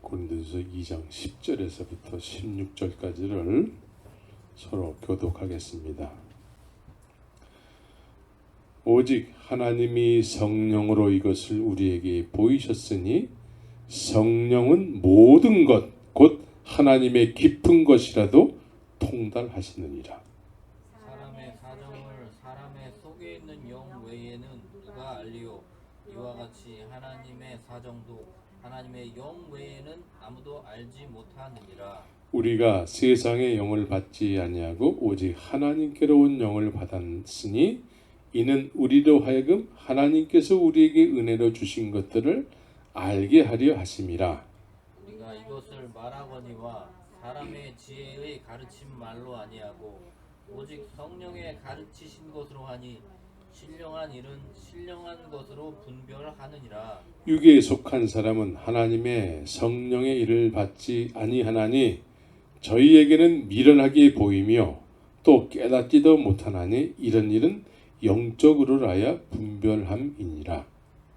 고린도전서 2장 10절에서부터 16절까지를 서로 교독하겠습니다. 오직 하나님이 성령으로 이것을 우리에게 보이셨으니 성령은 모든 것 곧 하나님의 깊은 것이라도 통달하시느니라. 사람의 사정을 사람의 속에 있는 영 외에는 누가 알리요? 이와 같이 하나님의 사정도 하나님의 영 외에는 아무도 알지 못하느니라. 우리가 세상의 영을 받지 아니하고 오직 하나님께로 온 영을 받았으니 이는 우리로 하여금 하나님께서 우리에게 은혜로 주신 것들을 알게 하려 하심이라. 우리가 이것을 말하거니와 사람의 지혜의 가르침 말로 아니하고 오직 성령의 가르치신 것으로 하니 신령한 일은 신령한 것으로 분별하느니라. 육에 속한 사람은 하나님의 성령의 일을 받지 아니하나니 저희에게는 미련하게 보이며 또 깨닫지도 못하나니 이런 일은 영적으로라야 분별함이니라.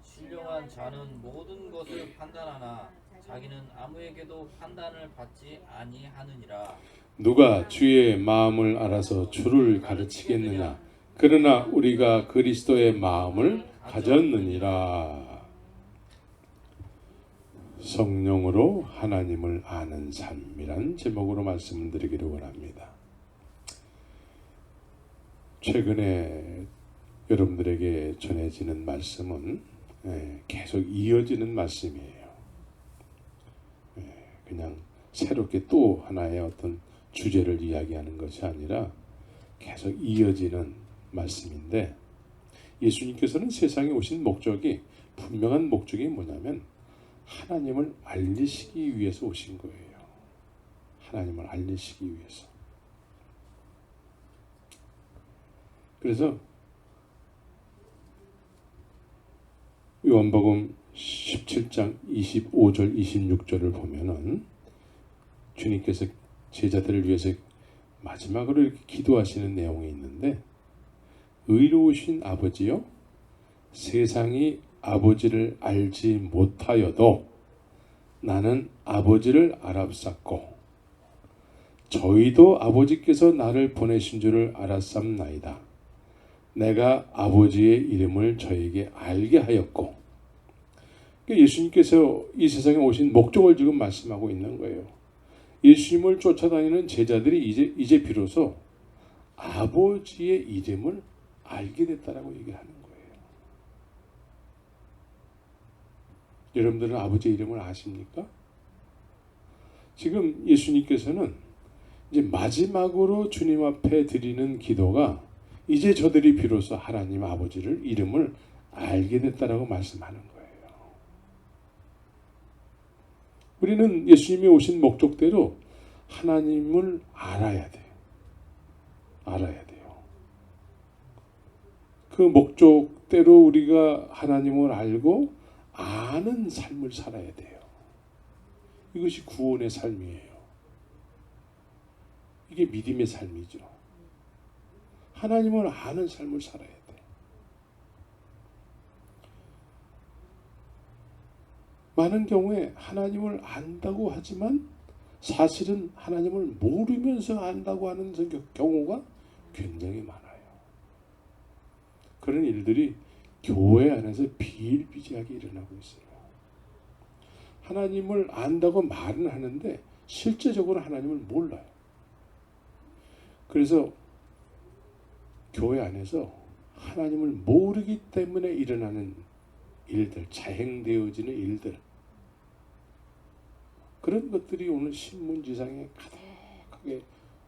신령한 자는 모든 것을 판단하나 자기는 아무에게도 판단을 받지 아니하느니라. 누가 주의 마음을 알아서 주를 가르치겠느냐? 그러나 우리가 그리스도의 마음을 가졌느니라. 성령으로 하나님을 아는 삶이란 제목으로 말씀을 드리기를 원합니다. 최근에 여러분들에게 전해지는 말씀은 계속 이어지는 말씀이에요. 그냥 새롭게 또 하나의 어떤 주제를 이야기하는 것이 아니라 계속 이어지는 말씀인데, 예수님께서는 세상에 오신 목적이, 분명한 목적이 뭐냐면 하나님을 알리시기 위해서 오신 거예요. 하나님을 알리시기 위해서. 그래서 요한복음 17장 25절 26절을 보면은 주님께서 제자들을 위해서 마지막으로 이렇게 기도하시는 내용이 있는데, 의로우신 아버지요, 세상이 아버지를 알지 못하여도 나는 아버지를 알았사고 저희도 아버지께서 나를 보내신 줄을 알았삼나이다. 내가 아버지의 이름을 저에게 알게 하였고. 예수님께서 이 세상에 오신 목적을 지금 말씀하고 있는 거예요. 예수님을 쫓아다니는 제자들이 이제 비로소 아버지의 이름을 알게 됐다라고 얘기하는 거예요. 여러분들은 아버지의 이름을 아십니까? 지금 예수님께서는 이제 마지막으로 주님 앞에 드리는 기도가 이제 저들이 비로소 하나님 아버지를 이름을 알게 됐다라고 말씀하는 거예요. 우리는 예수님이 오신 목적대로 하나님을 알아야 돼요. 알아야 돼요. 그 목적대로 우리가 하나님을 알고 아는 삶을 살아야 돼요. 이것이 구원의 삶이에요. 이게 믿음의 삶이죠. 하나님을 아는 삶을 살아야 돼. 많은 경우에 하나님을 안다고 하지만 사실은 하나님을 모르면서 안다고 하는 경우가 굉장히 많아요. 그런 일들이 교회 안에서 비일비재하게 일어나고 있어요. 하나님을 안다고 말은 하는데 실제적으로 하나님을 몰라요. 그래서 교회 안에서 하나님을 모르기 때문에 일어나는 일들, 자행되어지는 일들, 그런 것들이 오늘 신문지상에 가득하게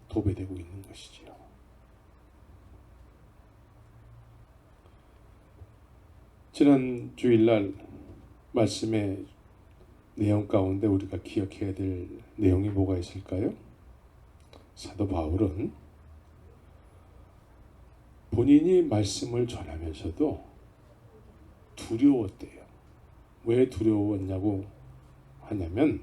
도배되고 있는 것이지요. 지난 주일날 말씀의 내용 가운데 우리가 기억해야 될 내용이 뭐가 있을까요? 사도 바울은 본인이 말씀을 전하면서도 두려웠대요. 왜 두려웠냐고 하냐면,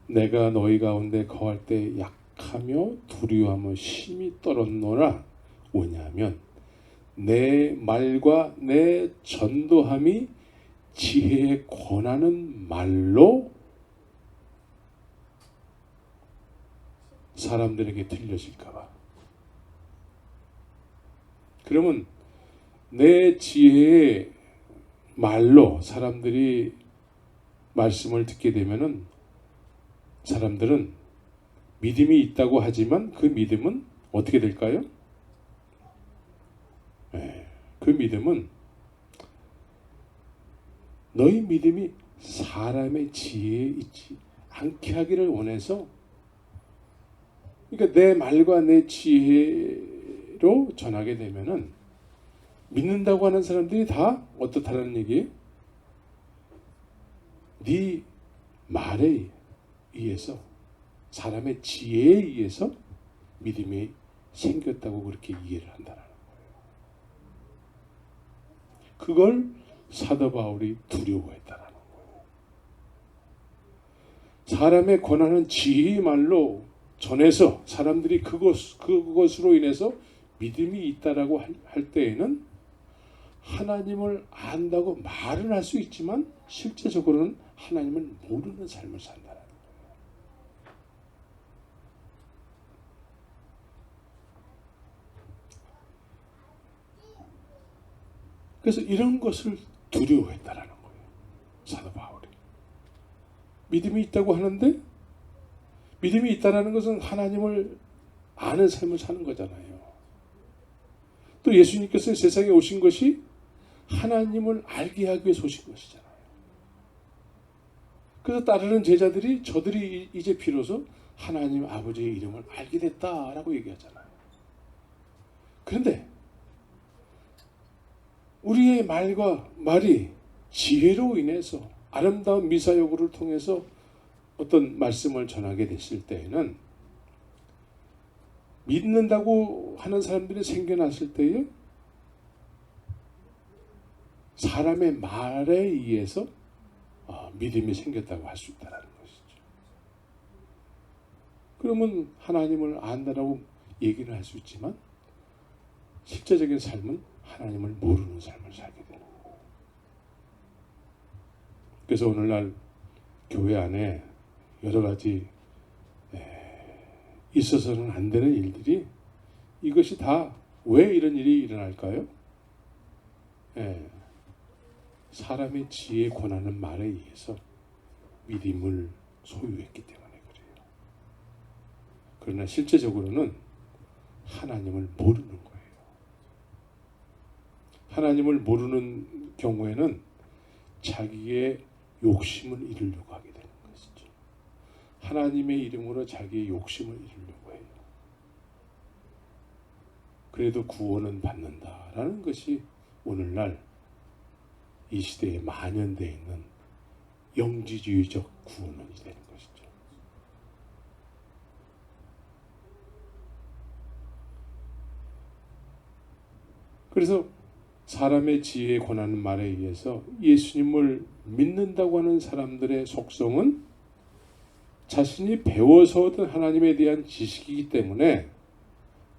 내가 너희 가운데 거할 때 약하며 두려워하며 심히 떨었노라. 왜냐하면 내 말과 내 전도함이 지혜에 권하는 말로 사람들에게 들려질까봐. 그러면 내 지혜의 말로 사람들이 말씀을 듣게 되면은 사람들은 믿음이 있다고 하지만 그 믿음은 어떻게 될까요? 그 믿음은 너희 믿음이 사람의 지혜에 있지 않게 하기를 원해서, 그러니까 내 말과 내 지혜로 전하게 되면은 믿는다고 하는 사람들이 다 어떻다는 얘기예요? 네 말에 의해서, 사람의 지혜에 의해서 믿음이 생겼다고 그렇게 이해를 한다는 거예요. 그걸 사도 바울이 두려워했다는 거예요. 사람의 권하는 지혜의 말로 전해서 사람들이 그것으로 인해서 믿음이 있다라고 할 때에는 하나님을 안다고 말은 할 수 있지만 실제적으로는 하나님을 모르는 삶을 산다는 거예요. 그래서 이런 것을 두려워했다라는 거예요. 사도 바울이. 믿음이 있다고 하는데, 믿음이 있다라는 것은 하나님을 아는 삶을 사는 거잖아요. 또 예수님께서 세상에 오신 것이 하나님을 알게 하기 위해서 오신 것이잖아요. 그래서 따르는 제자들이 저들이 이제 비로소 하나님 아버지의 이름을 알게 됐다라고 얘기하잖아요. 그런데 우리의 말이 지혜로 인해서 아름다운 미사여구를 통해서 어떤 말씀을 전하게 됐을 때에는, 믿는다고 하는 사람들이 생겨났을 때에 사람의 말에 의해서 믿음이 생겼다고 할 수 있다는 것이죠. 그러면 하나님을 안다라고 얘기는 할 수 있지만 실제적인 삶은 하나님을 모르는 삶을 살게 되는 거예요. 그래서 오늘날 교회 안에 여러 가지 있어서는 안 되는 일들이, 이것이 다 왜 이런 일이 일어날까요? 사람의 지혜에 권하는 말에 의해서 믿음을 소유했기 때문에 그래요. 그러나 실제적으로는 하나님을 모르는 거예요. 하나님을 모르는 경우에는 자기의 욕심을 이루려고 하게 되는 것이죠. 하나님의 이름으로 자기의 욕심을 이루려고 해요. 그래도 구원은 받는다라는 것이 오늘날 이 시대에 만연되어 있는 영지주의적 구원론이 되는 것이죠. 그래서 사람의 지혜에 권하는 말에 의해서 예수님을 믿는다고 하는 사람들의 속성은 자신이 배워서 얻은 하나님에 대한 지식이기 때문에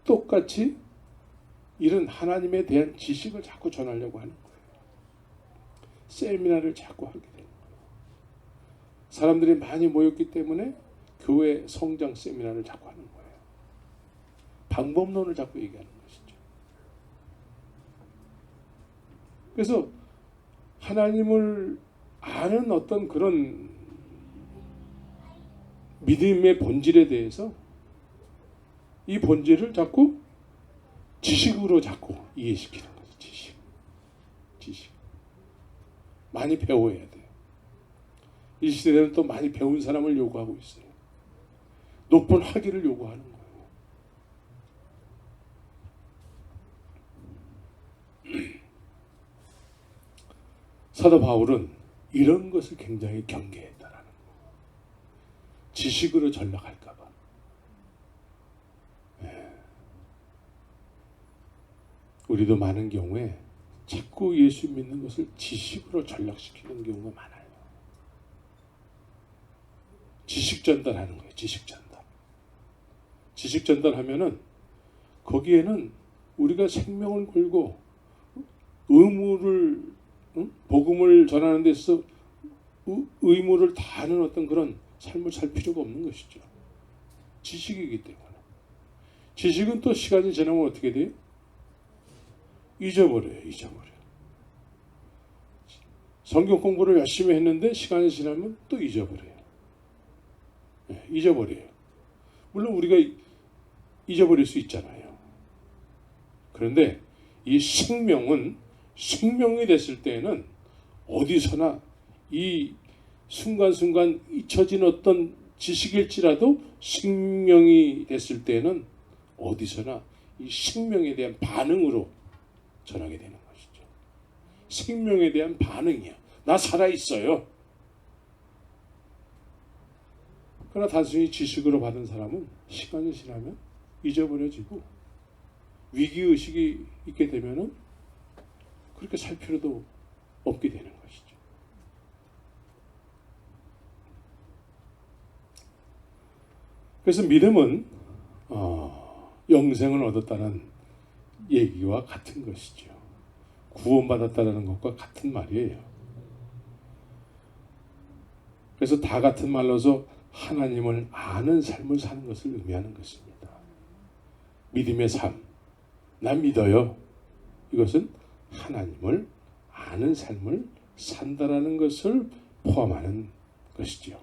똑같이 이런 하나님에 대한 지식을 자꾸 전하려고 하는 거예요. 세미나를 자꾸 하게 되는 거예요. 사람들이 많이 모였기 때문에 교회 성장 세미나를 자꾸 하는 거예요. 방법론을 자꾸 얘기하는 것이죠. 그래서 하나님을 아는 어떤 그런 믿음의 본질에 대해서 이 본질을 자꾸 지식으로 자꾸 이해시키는 거죠. 지식. 많이 배워야 돼요. 이 시대는 또 많이 배운 사람을 요구하고 있어요. 높은 학위를 요구하는 거예요. 사도 바울은 이런 것을 굉장히 경계했다라는 거예요. 지식으로 전락할까 봐. 우리도 많은 경우에 자꾸 예수 믿는 것을 지식으로 전락시키는 경우가 많아요. 지식 전달하는 거예요. 지식 전달. 지식 전달하면은 거기에는 우리가 생명을 걸고 복음을 전하는 데 있어서 의무를 다하는 어떤 그런 삶을 살 필요가 없는 것이죠. 지식이기 때문에. 지식은 또 시간이 지나면 어떻게 돼요? 잊어버려요. 성경 공부를 열심히 했는데 시간이 지나면 또 잊어버려요. 잊어버려요. 물론 우리가 잊어버릴 수 있잖아요. 그런데 이 생명이 됐을 때에는 어디서나 이 순간순간 잊혀진 어떤 지식일지라도 생명이 됐을 때는 어디서나 이 생명에 대한 반응으로 전하게 되는 것이죠. 생명에 대한 반응이야. 나 살아있어요. 그러나 단순히 지식으로 받은 사람은 시간이 지나면 잊어버려지고 위기의식이 있게 되면은 그렇게 살 필요도 없게 되는 것이죠. 그래서 믿음은 영생을 얻었다는 얘기와 같은 것이죠. 구원받았다는 것과 같은 말이에요. 그래서 다 같은 말로서 하나님을 아는 삶을 사는 것을 의미하는 것입니다. 믿음의 삶, 난 믿어요. 이것은 하나님을 아는 삶을 산다라는 것을 포함하는 것이죠.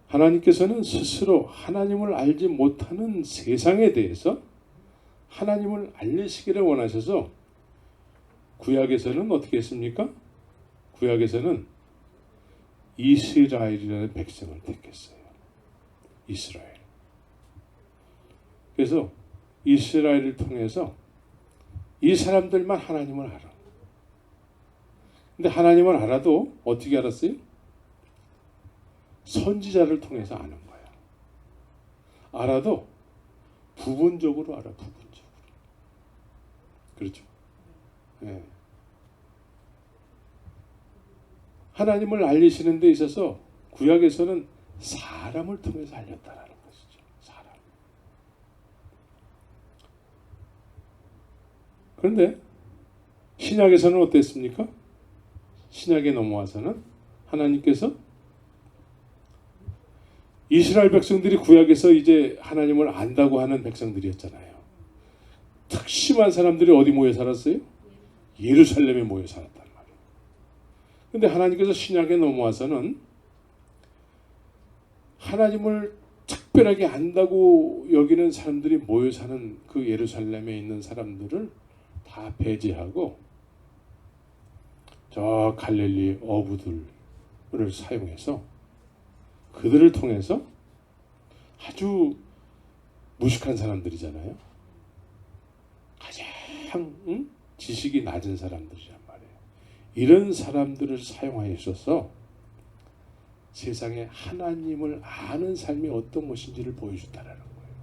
하나님께서는 스스로 하나님을 알지 못하는 세상에 대해서 하나님을 알리시기를 원하셔서 구약에서는 어떻게 했습니까? 구약에서는 이스라엘이라는 백성을 택했어요. 이스라엘. 그래서 이스라엘을 통해서 이 사람들만 하나님을 알아. 근데 하나님을 알아도 어떻게 알았어요? 선지자를 통해서 아는 거야. 알아도 부분적으로 알아. 부분적으로. 그렇죠? 네. 하나님을 알리시는 데 있어서 구약에서는 사람을 통해서 알렸다라는 것이죠. 사람. 그런데 신약에서는 어땠습니까? 신약에 넘어와서는 하나님께서 이스라엘 백성들이 구약에서 이제 하나님을 안다고 하는 백성들이었잖아요. 특심한 사람들이 어디 모여 살았어요? 예루살렘에 모여 살았단 말이에요. 그런데 하나님께서 신약에 넘어와서는 하나님을 특별하게 안다고 여기는 사람들이 모여 사는 그 예루살렘에 있는 사람들을 다 배제하고 저 갈릴리 어부들을 사용해서 그들을 통해서 아주 무식한 사람들이잖아요. 가장 지식이 낮은 사람들이란 말이에요. 이런 사람들을 사용하셔서 세상에 하나님을 아는 삶이 어떤 것인지를 보여준다는 거예요.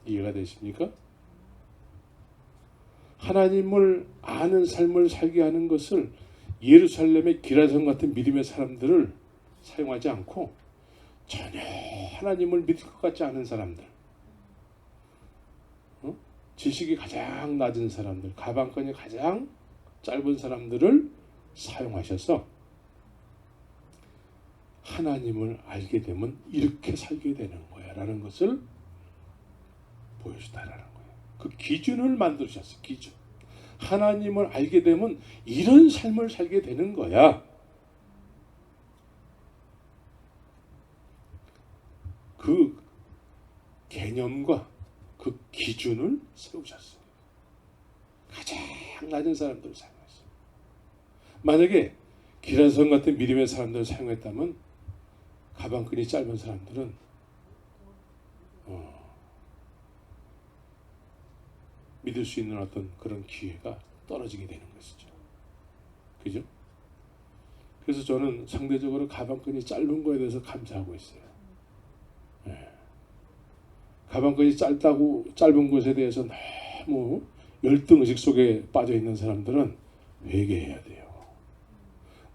이해가 되십니까? 하나님을 아는 삶을 살게 하는 것을 예루살렘의 기라성 같은 믿음의 사람들을 사용하지 않고 전혀 하나님을 믿을 것 같지 않은 사람들, 지식이 가장 낮은 사람들, 가방끈이 가장 짧은 사람들을 사용하셔서 하나님을 알게 되면 이렇게 살게 되는 거야 라는 것을 보여주다라는 거예요. 그 기준을 만드셨어요. 기준. 하나님을 알게 되면 이런 삶을 살게 되는 거야. 그 개념과 그 기준을 세우셨어요. 가장 낮은 사람들을 사용했어요. 만약에 기라성 같은 믿음의 사람들을 사용했다면 가방끈이 짧은 사람들은 믿을 수 있는 어떤 그런 기회가 떨어지게 되는 것이죠. 그죠? 그래서 저는 상대적으로 가방끈이 짧은 거에 대해서 감사하고 있어요. 네. 가방끈이 짧은 것에 대해서 너무 열등의식 속에 빠져 있는 사람들은 회개해야 돼요.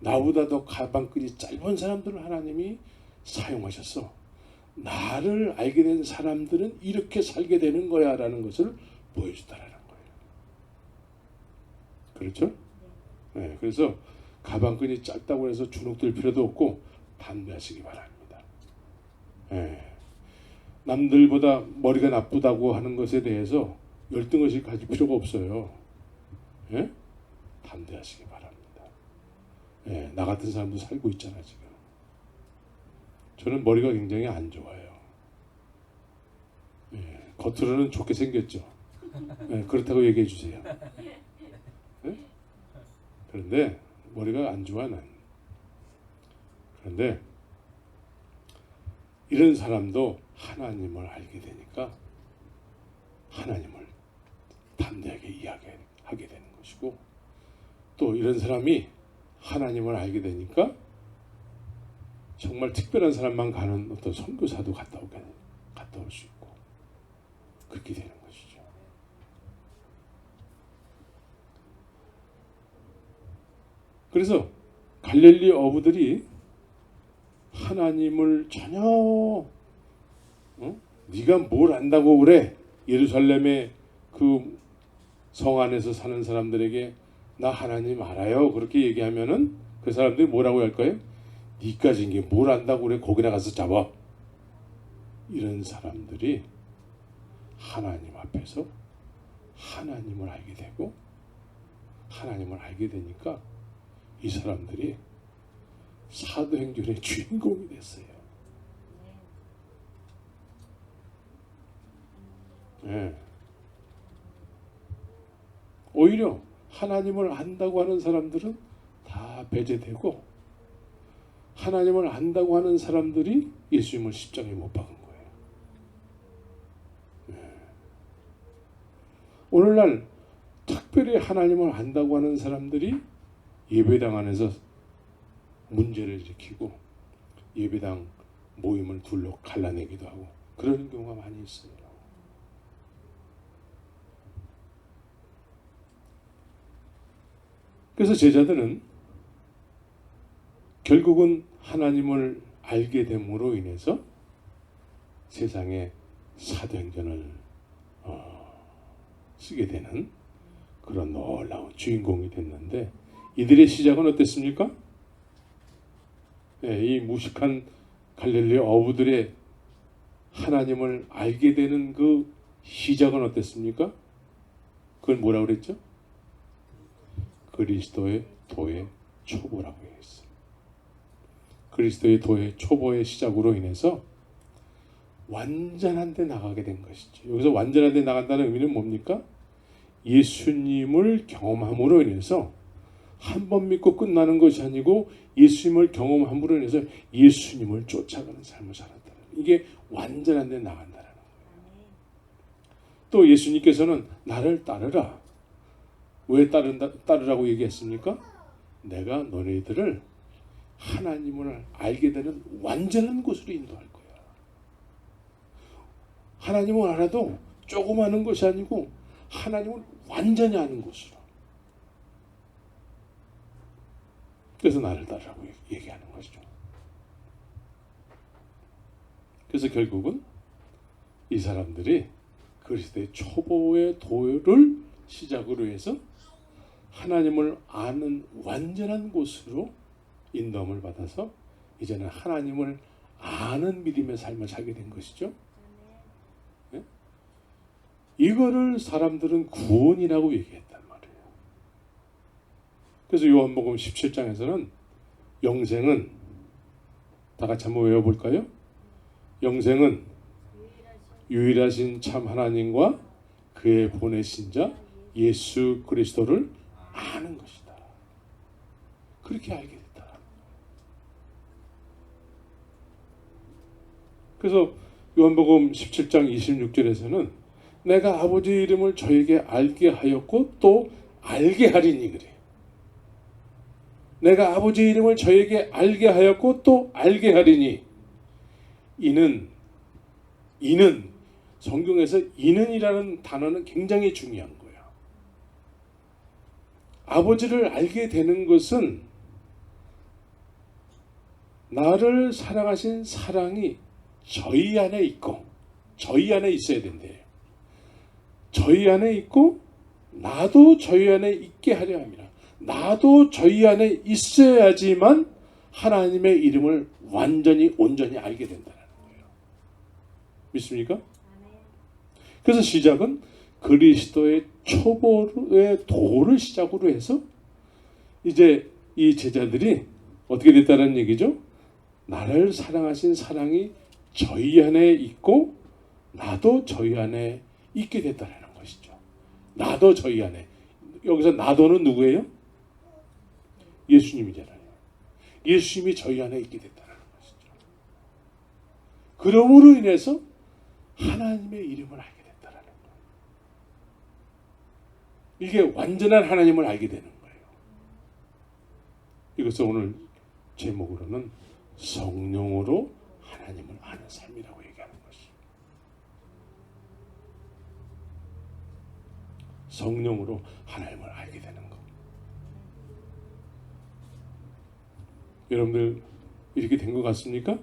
나보다 더 가방끈이 짧은 사람들을 하나님이 사용하셔서 나를 알게 된 사람들은 이렇게 살게 되는 거야 라는 것을 보여주다라는 거예요. 그렇죠? 네, 그래서 가방끈이 짧다고 해서 주눅들 필요도 없고 담대하시기 바랍니다. 예. 남들보다 머리가 나쁘다고 하는 것에 대해서 열등의식 가질 필요가 없어요. 예? 담대하시기 바랍니다. 예, 나 같은 사람도 살고 있잖아 지금. 저는 머리가 굉장히 안 좋아요. 예, 겉으로는 좋게 생겼죠. 예, 그렇다고 얘기해 주세요. 예? 그런데 머리가 안 좋아 난. 그런데 이런 사람도 하나님을 알게 되니까 하나님을 담대하게 이야기하게 되는 것이고, 또 이런 사람이 하나님을 알게 되니까 정말 특별한 사람만 가는 어떤 선교사도 갔다 올 수 있고 그렇게 되는 것이죠. 그래서 갈릴리 어부들이 하나님을 전혀 네가 뭘 안다고 그래? 예루살렘의 그 성 안에서 사는 사람들에게 나 하나님 알아요. 그렇게 얘기하면은 그 사람들이 뭐라고 할까요? 니까지 게 뭘 안다고 그래? 거기나 가서 잡아. 이런 사람들이 하나님 앞에서 하나님을 알게 되고, 하나님을 알게 되니까 이 사람들이 사도행전의 주인공이 됐어요. 네. 오히려 하나님을 안다고 하는 사람들은 다 배제되고, 하나님을 안다고 하는 사람들이 예수님을 십자가에 못 박은 거예요. 네. 오늘날 특별히 하나님을 안다고 하는 사람들이 예배당 안에서 문제를 일으키고 예배당 모임을 둘러 갈라내기도 하고 그런 경우가 많이 있어요. 그래서 제자들은 결국은 하나님을 알게 됨으로 인해서 세상에 사도행전을 쓰게 되는 그런 놀라운 주인공이 됐는데, 이들의 시작은 어땠습니까? 네, 이 무식한 갈릴리 어부들의 하나님을 알게 되는 그 시작은 어땠습니까? 그걸 뭐라고 그랬죠? 그리스도의 도의 초보라고 했어요. 그리스도의 도의 초보의 시작으로 인해서 완전한 데 나가게 된 것이죠. 여기서 완전한 데 나간다는 의미는 뭡니까? 예수님을 경험함으로 인해서 한 번 믿고 끝나는 것이 아니고 예수님을 경험함으로 인해서 예수님을 쫓아가는 삶을 살았다는, 이게 완전한 데 나간다는 거예요. 또 예수님께서는 나를 따르라. 왜 따르라고 얘기했습니까? 내가 너희들을 하나님을 알게 되는 완전한 곳으로 인도할 거야. 하나님을 알아도 조금 아는 것이 아니고 하나님을 완전히 아는 곳으로. 그래서 나를 따르라고 얘기하는 것이죠. 그래서 결국은 이 사람들이 그리스도의 초보의 도를 시작으로 해서 하나님을 아는 완전한 곳으로 인도함을 받아서 이제는 하나님을 아는 믿음의 삶을 살게 된 것이죠. 네? 이거를 사람들은 구원이라고 얘기했단 말이에요. 그래서 요한복음 17장에서는 영생은, 다 같이 한번 외워볼까요? 영생은 유일하신 참 하나님과 그의 보내신 자 예수 그리스도를 아는 것이다. 그렇게 알게 됐다. 그래서 요한복음 17장 26절에서는 내가 아버지 이름을 저에게 알게 하였고 또 알게 하리니 그래. 내가 아버지 이름을 저에게 알게 하였고 또 알게 하리니, 이는 성경에서 이는이라는 단어는 굉장히 중요한 거예요. 아버지를 알게 되는 것은 나를 사랑하신 사랑이 저희 안에 있고 저희 안에 있어야 된대요. 저희 안에 있고 나도 저희 안에 있게 하려 합니다. 나도 저희 안에 있어야지만 하나님의 이름을 완전히 온전히 알게 된다는 거예요. 믿습니까? 그래서 시작은 그리스도의 초보의 도를 시작으로 해서 이제 이 제자들이 어떻게 됐다는 얘기죠? 나를 사랑하신 사랑이 저희 안에 있고 나도 저희 안에 있게 됐다는 것이죠. 나도 저희 안에. 여기서 나도는 누구예요? 예수님이잖아요. 예수님이 저희 안에 있게 됐다는 것이죠. 그러므로 인해서 하나님의 이름을 알게 됐다는 거예요. 이게 완전한 하나님을 알게 되는 거예요. 이것을 오늘 제목으로는 성령으로 하나님을 아는 삶이라고 얘기하는 것이죠. 성령으로 하나님을 알게 되는 것. 여러분들 이렇게 된 것 같습니까?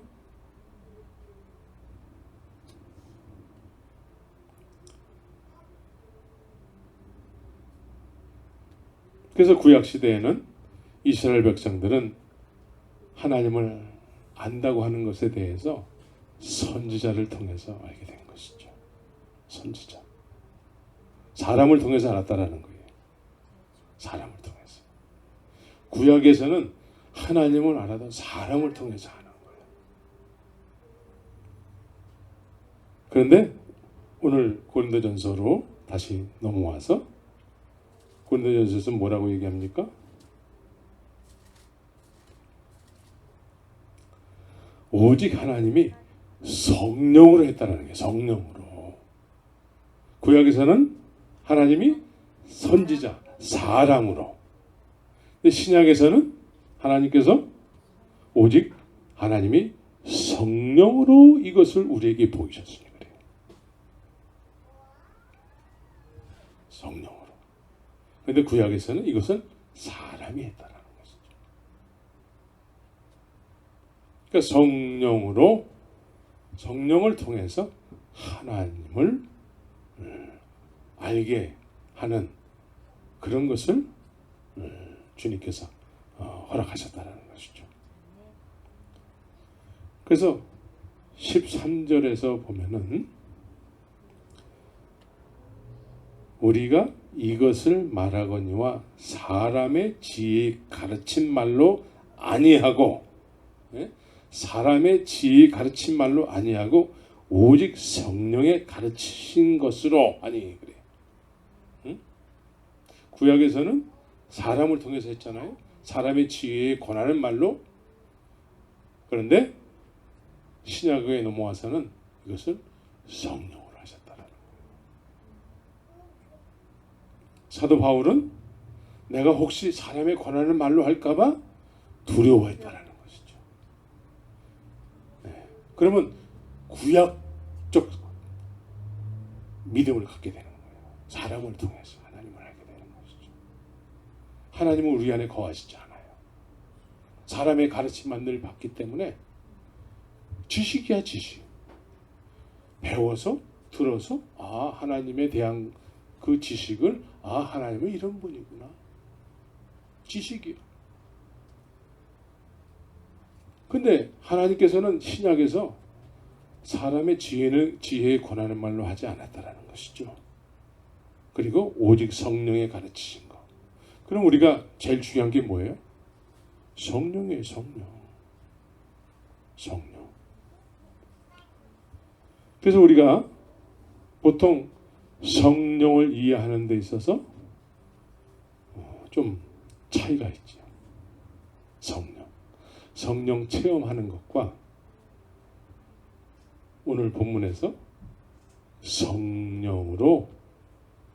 그래서 구약 시대에는 이스라엘 백성들은 하나님을 안다고 하는 것에 대해서 선지자를 통해서 알게 된 것이죠. 선지자. 사람을 통해서 알았다라는 거예요. 사람을 통해서. 구약에서는 하나님을 알아도 사람을 통해서 아는 거예요. 그런데 오늘 고린도전서로 다시 넘어와서 고린도전서에서 뭐라고 얘기합니까? 오직 하나님이 성령으로 했다는 거예요. 성령으로. 구약에서는 하나님이 선지자, 사람으로. 근데 신약에서는 하나님께서 오직 하나님이 성령으로 이것을 우리에게 보이셨으니 그래요. 성령으로. 그런데 구약에서는 이것은 사람이 했다라는 것이죠. 그러니까 성령으로, 성령을 통해서 하나님을 알게 하는 그런 것을 주님께서 허락하셨다는 것이죠. 그래서 13절에서 보면은 우리가 이것을 말하거니와 사람의 지혜 가르친 말로 아니하고, 사람의 지혜 가르친 말로 아니하고 오직 성령의 가르치신 것으로 아니 그래. 구약에서는 사람을 통해서 했잖아요. 사람의 지혜에 권하는 말로. 그런데 신약에 넘어와서는 이것을 성령으로 하셨다라는 거예요. 사도 바울은 내가 혹시 사람의 권하는 말로 할까봐 두려워했다라는 것이죠. 네. 그러면 구약적 믿음을 갖게 되는 거예요. 사람을 통해서 하나님을 알게 되는 것이죠. 하나님은 우리 안에 거하시지 않아요. 사람의 가르침만 늘 받기 때문에 지식이야 지식. 배워서 들어서 하나님에 대한 그 지식을 하나님은 이런 분이구나. 지식이야. 근데 하나님께서는 신약에서 사람의 지혜에 권하는 말로 하지 않았다라는 것이죠. 그리고 오직 성령의 가르치신 것. 그럼 우리가 제일 중요한 게 뭐예요? 성령이에요. 성령. 그래서 우리가 보통 성령을 이해하는 데 있어서 좀 차이가 있죠. 성령 체험하는 것과 오늘 본문에서 성령으로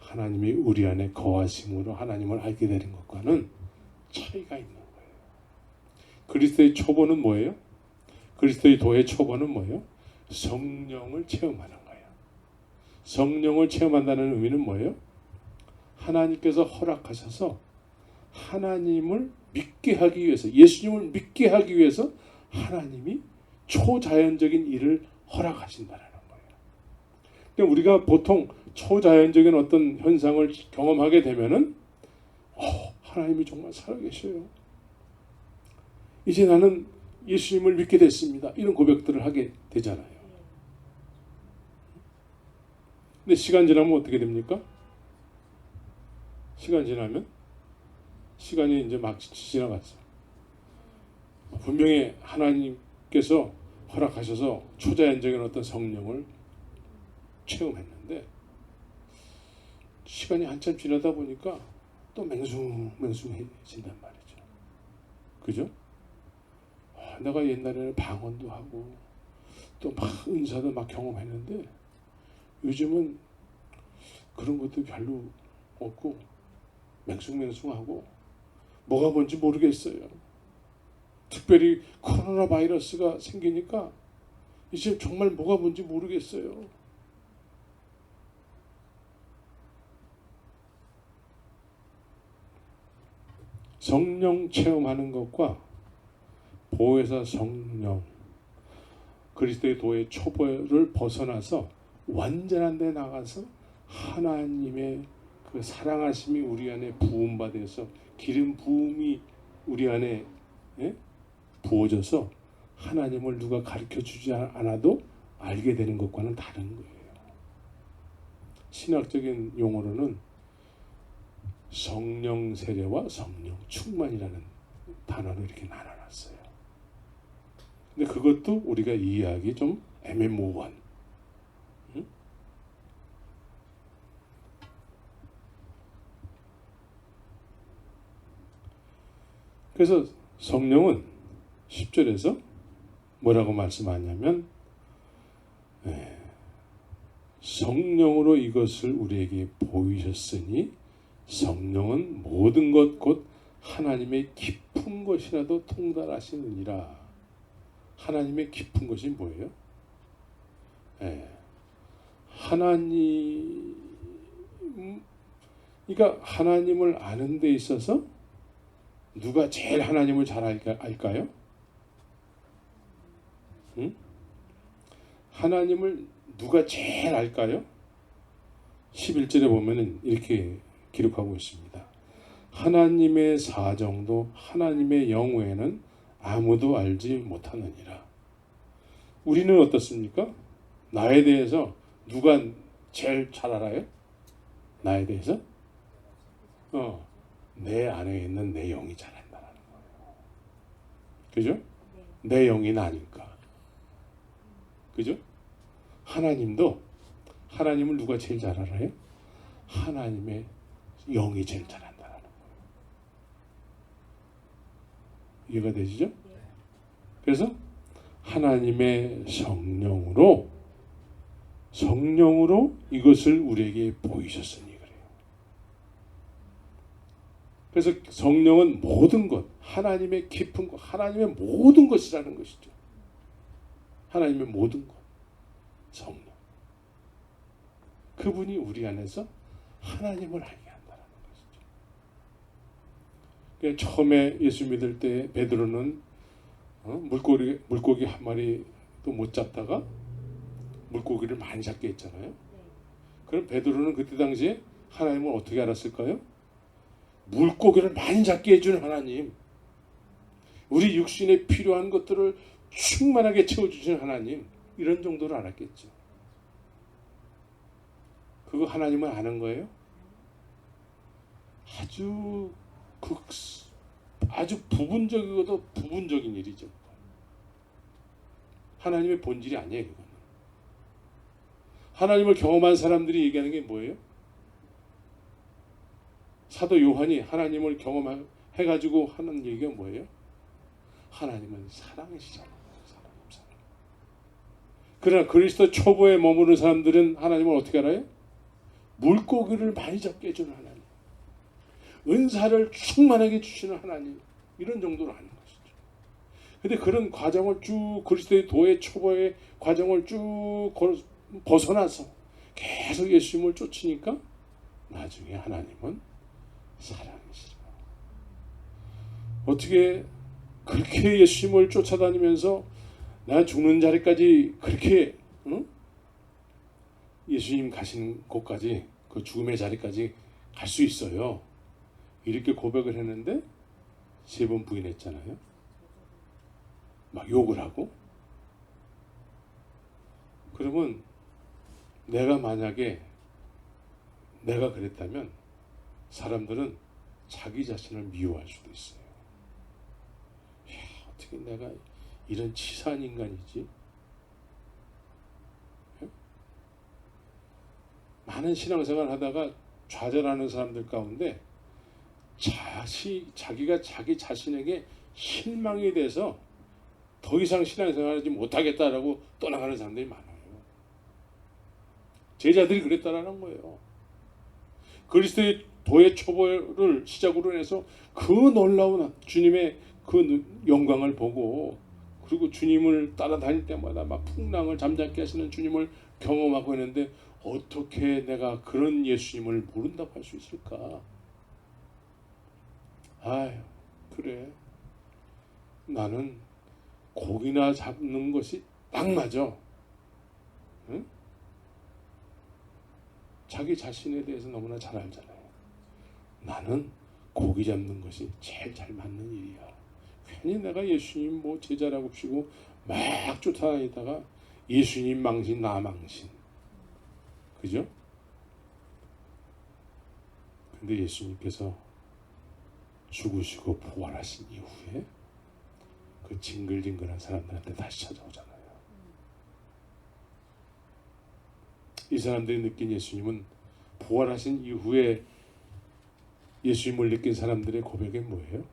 하나님이 우리 안에 거하심으로 하나님을 알게 되는 것과는 차이가 있는 거예요. 그리스도의 초보는 뭐예요? 그리스도의 도의 초보는 뭐예요? 성령을 체험하는 거예요. 성령을 체험한다는 의미는 뭐예요? 하나님께서 허락하셔서 하나님을 믿게 하기 위해서, 예수님을 믿게 하기 위해서 하나님이 초자연적인 일을 허락하신다는 거예요. 근데 우리가 보통 초자연적인 어떤 현상을 경험하게 되면은 하나님이 정말 살아계셔요. 이제 나는 예수님을 믿게 됐습니다. 이런 고백들을 하게 되잖아요. 근데 시간 지나면 어떻게 됩니까? 시간 지나면 시간이 이제 막 지나갔어. 분명히 하나님께서 허락하셔서 초자연적인 어떤 성령을 체험했는데 시간이 한참 지나다 보니까 또 맹숭맹숭해진단 말이죠. 그죠? 내가 옛날에는 방언도 하고 또 막 은사도 막 경험했는데 요즘은 그런 것도 별로 없고 맹숭맹숭하고 뭐가 뭔지 모르겠어요. 특별히 코로나 바이러스가 생기니까 이제 정말 뭐가 뭔지 모르겠어요. 성령 체험하는 것과 보혜사 성령 그리스도의 도의 초보를 벗어나서 완전한 데 나가서 하나님의 그 사랑하심이 우리 안에 부음받아서 기름 부음이 우리 안에 부어져서 하나님을 누가 가르쳐 주지 않아도 알게 되는 것과는 다른 거예요. 신학적인 용어로는 성령 세례와 성령 충만이라는 단어로 이렇게 나눠놨어요. 근데 그것도 우리가 이해하기 좀 애매모호한. 응? 그래서 성령은 10절에서 뭐라고 말씀하냐면 성령으로 이것을 우리에게 보이셨으니 성령은 모든 것 곧 하나님의 깊은 것이라도 통달하시느니라. 하나님의 깊은 것이 뭐예요? 그러니까 하나님을 아는 데 있어서 누가 제일 하나님을 잘 알까요? 응? 하나님을 누가 제일 알까요? 11절에 보면은 이렇게 기록하고 있습니다. 하나님의 사정도 하나님의 영 외에는 아무도 알지 못하느니라. 우리는 어떻습니까? 나에 대해서 누가 제일 잘 알아요? 나에 대해서? 내 안에 있는 내 영이 잘 안다는 거예요. 그죠? 내 영이 나니까. 그죠? 하나님도 하나님을 누가 제일 잘 알아요? 하나님의 영이 제일 잘 안다는 거예요. 이해가 되시죠? 그래서 하나님의 성령으로 이것을 우리에게 보이셨으니 그래요. 그래서 성령은 모든 것, 하나님의 깊은 것, 하나님의 모든 것이라는 것이죠. 하나님의 모든 것, 성령. 그분이 우리 안에서 하나님을 알게 한다는 것이죠. 그러니까 처음에 예수 믿을 때 베드로는 물고기 한 마리도 못 잡다가 물고기를 많이 잡게 했잖아요. 그럼 베드로는 그때 당시에 하나님을 어떻게 알았을까요? 물고기를 많이 잡게 해주는 하나님, 우리 육신에 필요한 것들을 충만하게 채워주시는 하나님, 이런 정도로 알았겠죠. 그거 하나님을 아는 거예요? 아주 부분적이고도 부분적인 일이죠. 하나님의 본질이 아니에요. 그거는. 하나님을 경험한 사람들이 얘기하는 게 뭐예요? 사도 요한이 하나님을 경험해가지고 하는 얘기가 뭐예요? 하나님은 사랑이시잖아요. 사랑. 그러나 그리스도 초보에 머무는 사람들은 하나님을 어떻게 알아요? 물고기를 많이 잡게 해주는 하나님, 은사를 충만하게 주시는 하나님, 이런 정도로 아는 것이죠. 근데 그런 과정을 쭉 그리스도의 도의 초보의 과정을 쭉 벗어나서 계속 예수님을 쫓으니까 나중에 하나님은 사랑이시라. 어떻게 그렇게 예수님을 쫓아다니면서 나 죽는 자리까지 그렇게 예수님 가시는 곳까지, 그 죽음의 자리까지 갈 수 있어요? 이렇게 고백을 했는데 3번 부인했잖아요. 막 욕을 하고. 그러면 내가 만약에 내가 그랬다면 사람들은 자기 자신을 미워할 수도 있어요. 야, 어떻게 내가 이런 치사한 인간이지? 많은 신앙생활 하다가 좌절하는 사람들 가운데 자기가 자기 자신에게 실망이 돼서 더 이상 신앙생활하지 못하겠다라고 떠나가는 사람들이 많아요. 제자들이 그랬다라는 거예요. 그리스도의 도의 초보를 시작으로 해서 그 놀라운 주님의 그 영광을 보고, 그리고 주님을 따라다닐 때마다 막 풍랑을 잠잠케 하시는 주님을 경험하고 있는데 어떻게 내가 그런 예수님을 모른다고 할 수 있을까? 아유, 그래. 나는 고기나 잡는 것이 딱 맞아. 응? 자기 자신에 대해서 너무나 잘 알잖아요. 나는 고기 잡는 것이 제일 잘 맞는 일이야. 괜히 내가 예수님 뭐 제자라고 치고 막 쫓아다니다가 예수님 망신 나 망신. 그죠? 근데 예수님께서 죽으시고 부활하신 이후에 그 징글징글한 사람들한테 다시 찾아오잖아요. 이 사람들이 느낀 예수님은 부활하신 이후에 예수님을 느낀 사람들의 고백이 뭐예요?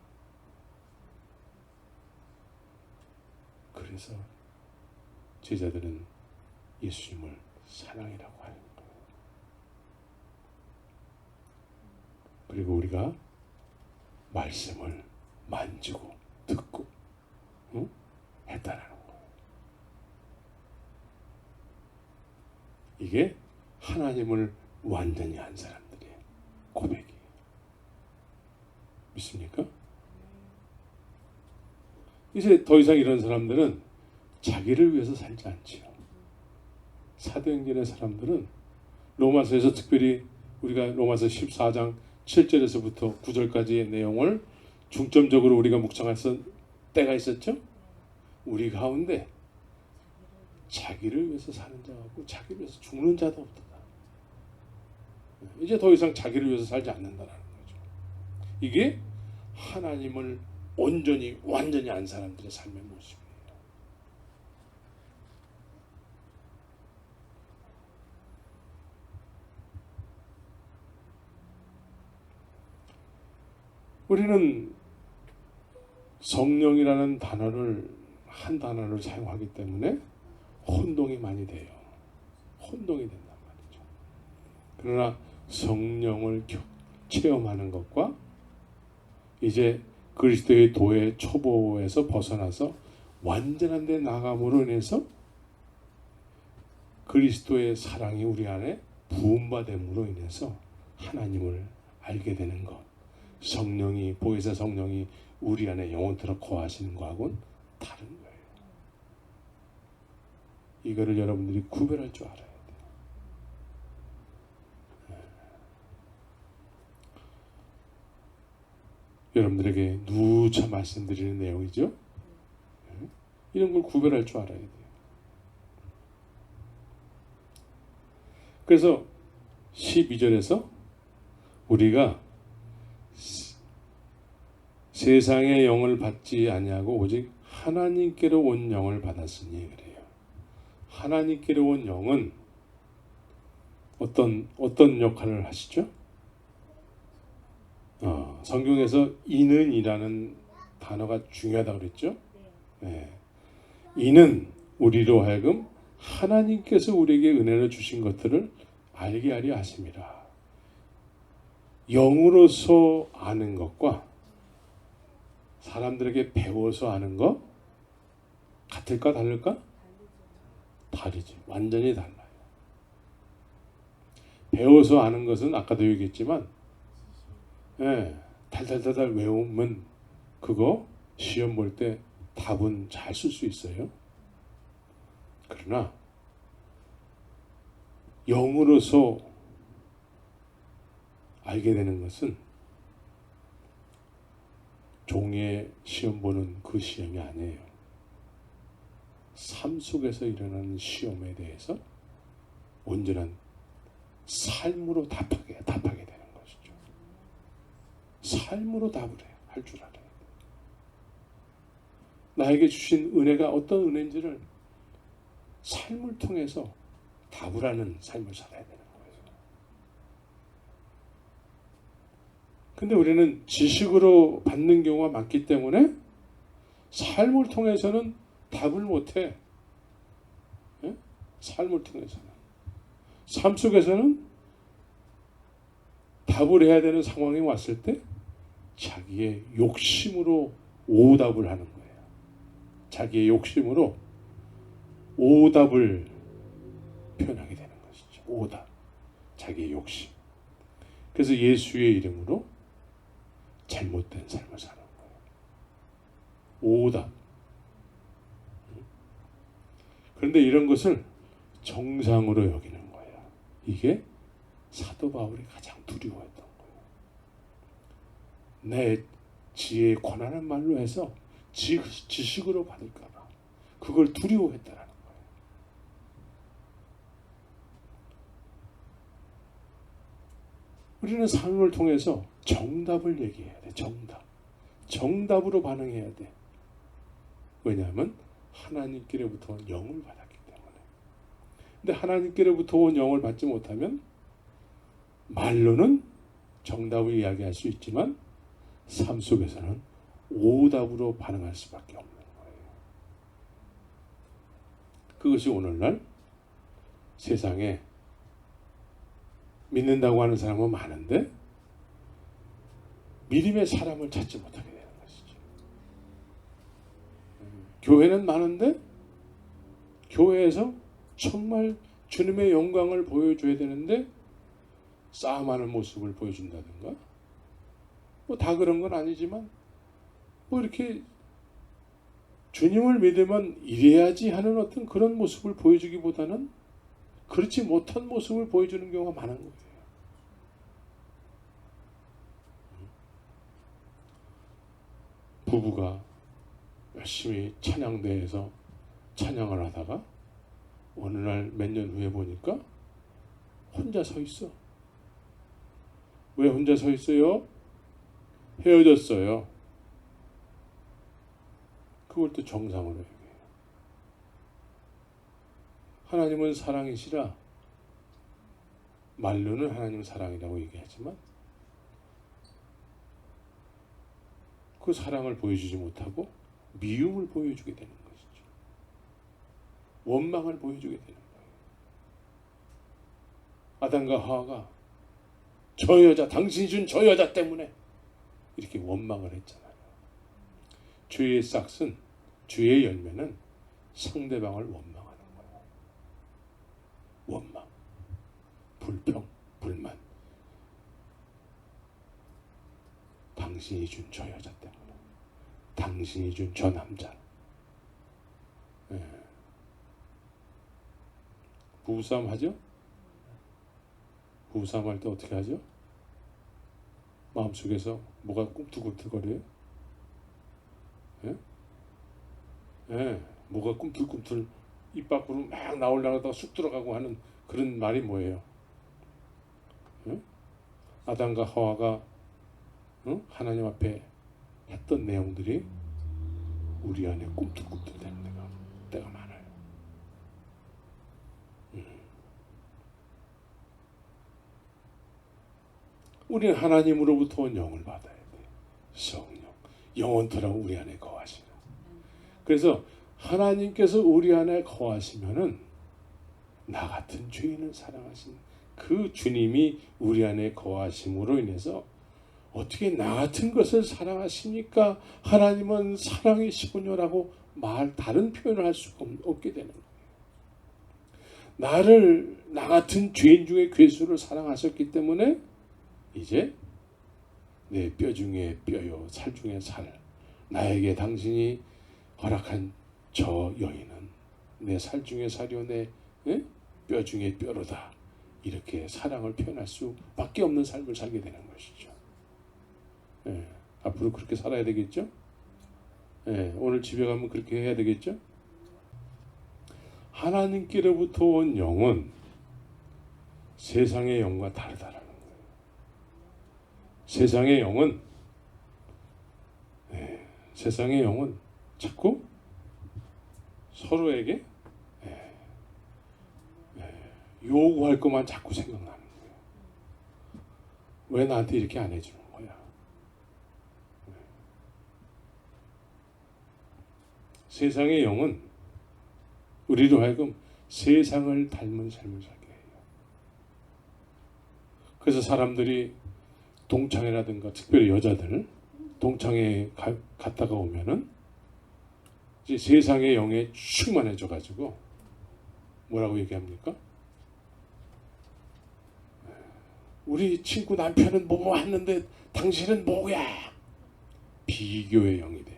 그래서 제자들은 예수님을 사랑이라고 하는 거예요. 그리고 우리가 말씀을 만지고 듣고 했다라는 거예요. 이게 하나님을 완전히 안 사람들의 고백이에요. 믿습니까? 이제 더 이상 이런 사람들은 자기를 위해서 살지 않지요. 사도행전의 사람들은 로마서에서 특별히 우리가 로마서 14장 7절에서부터 9절까지의 내용을 중점적으로 우리가 묵상했던 때가 있었죠. 우리 가운데 자기를 위해서 사는 자가 없고 자기를 위해서 죽는 자도 없다. 이제 더 이상 자기를 위해서 살지 않는다는 거죠. 이게 하나님을 온전히 완전히 안 사람들의 삶의 모습이에요. 우리는 성령이라는 한 단어를 사용하기 때문에 혼동이 많이 돼요. 혼동이 된단 말이죠. 그러나 성령을 체험하는 것과 이제 그리스도의 도의 초보에서 벗어나서 완전한 데 나감으로 인해서 그리스도의 사랑이 우리 안에 부음받음으로 인해서 하나님을 알게 되는 것, 성령이 보혜사 성령이 우리 안에 영원토록 거하시는 것하고는 다른 거예요. 이거를 여러분들이 구별할 줄 알아야 돼요. 여러분들에게 누차 말씀드리는 내용이죠. 이런 걸 구별할 줄 알아야 돼요. 그래서 12절에서 우리가 세상의 영을 받지 아니하고 오직 하나님께로 온 영을 받았으니 그래요. 하나님께로 온 영은 어떤 역할을 하시죠? 성경에서 이는이라는 단어가 중요하다고 그랬죠? 네. 이는 우리로 하여금 하나님께서 우리에게 은혜를 주신 것들을 알게 하려 하심이라. 영으로서 아는 것과 사람들에게 배워서 아는 것 같을까 다를까? 다르지. 완전히 달라요. 배워서 아는 것은 아까도 얘기했지만 달달달달 외우면 그거 시험 볼 때 답은 잘 쓸 수 있어요. 그러나 영으로서 알게 되는 것은 종이에 시험 보는 그 시험이 아니에요. 삶 속에서 일어나는 시험에 대해서 온전한 삶으로 답하게 되는 것이죠. 삶으로 답을 할 줄 알아요. 나에게 주신 은혜가 어떤 은혜인지를 삶을 통해서 답을 하는 삶을 살아야 되는 거예요. 근데 우리는 지식으로 받는 경우가 많기 때문에 삶을 통해서는 답을 못해. 예? 삶을 통해서는. 삶 속에서는 답을 해야 되는 상황이 왔을 때 자기의 욕심으로 오답을 하는 거예요. 자기의 욕심으로 오답을 표현하게 되는 것이죠. 오답. 자기의 욕심. 그래서 예수의 이름으로 잘못된 삶을 사는 거예요. 오답. 그런데 이런 것을 정상으로 여기는 거예요. 이게 사도 바울이 가장 두려워했던 거예요. 내 지혜에 권하는 말로 해서 지식으로 받을까 봐 그걸 두려워했다라는 거예요. 우리는 삶을 통해서 정답을 얘기해야 돼. 정답으로 반응해야 돼. 왜냐하면 하나님께로부터 온 영을 받았기 때문에. 근데 하나님께로부터 온 영을 받지 못하면 말로는 정답을 이야기할 수 있지만 삶 속에서는 오답으로 반응할 수밖에 없는 거예요. 그것이 오늘날 세상에 믿는다고 하는 사람은 많은데 믿음의 사람을 찾지 못하게 되는 것이죠. 교회는 많은데 교회에서 정말 주님의 영광을 보여줘야 되는데 싸움하는 모습을 보여준다든가 뭐 다 그런 건 아니지만 뭐 이렇게 주님을 믿으면 이래야지 하는 어떤 그런 모습을 보여주기보다는 그렇지 못한 모습을 보여주는 경우가 많은 거예요. 부부가 열심히 찬양대에서 찬양을 하다가 어느 날 몇 년 후에 보니까 혼자 서 있어. 왜 혼자 서 있어요? 헤어졌어요. 그걸 또 정상으로 얘기해요. 하나님은 사랑이시라 말로는 하나님 사랑이라고 얘기하지만 그 사랑을 보여주지 못하고 미움을 보여주게 되는 것이죠. 원망을 보여주게 되는 거예요. 아담과 하와가 저 여자, 당신이 준 저 여자 때문에 이렇게 원망을 했잖아요. 죄의 싹은, 죄의 열매는 상대방을 원망하는 거예요. 원망, 불평, 불만. 당신이 준 저 여자 때문에, 당신이 준 저 남자. 예. 부부싸움 하죠? 부부싸움 할 때 어떻게 하죠? 마음속에서 뭐가 꿈틀꿈틀거려요? 예? 예, 뭐가 꿈틀꿈틀 입 밖으로 막 나오려다가 쑥 들어가고 하는 그런 말이 뭐예요? 예? 아담과 하와가 하나님 앞에 했던 내용들이 우리 안에 꿈틀꿈틀 되는 때가 많아요. 우리는 하나님으로부터 온 영을 받아야 돼. 성령, 영원토록 우리 안에 거하시는. 그래서 하나님께서 우리 안에 거하시면은 나 같은 죄인을 사랑하신 그 주님이 우리 안에 거하심으로 인해서 어떻게 나 같은 것을 사랑하십니까? 하나님은 사랑이시군요라고 다른 표현을 할 수가 없게 되는 거예요. 나 같은 죄인 중에 괴수를 사랑하셨기 때문에 이제 내 뼈 중에 뼈요 살 중에 살 나에게 당신이 허락한 저 여인은 내 살 중에 살이요 내 뼈 중에 뼈로다. 이렇게 사랑을 표현할 수밖에 없는 삶을 살게 되는 것이죠. 예, 앞으로 그렇게 살아야 되겠죠? 예, 오늘 집에 가면 그렇게 해야 되겠죠? 하나님께로부터 온 영은 세상의 영과 다르다라는 거예요. 세상의 영은 세상의 영은 자꾸 서로에게 요구할 것만 자꾸 생각나는 거예요. 왜 나한테 이렇게 안 해주는 거야? 세상의 영은 우리로 하여금 세상을 닮은 삶을 살게 해요. 그래서 사람들이 동창회라든가 특별히 여자들 동창회 갔다가 오면은 이제 세상의 영에 충만해져 가지고 뭐라고 얘기합니까? 우리 친구 남편은 뭐 했는데 당신은 뭐야? 비교의 영이 돼.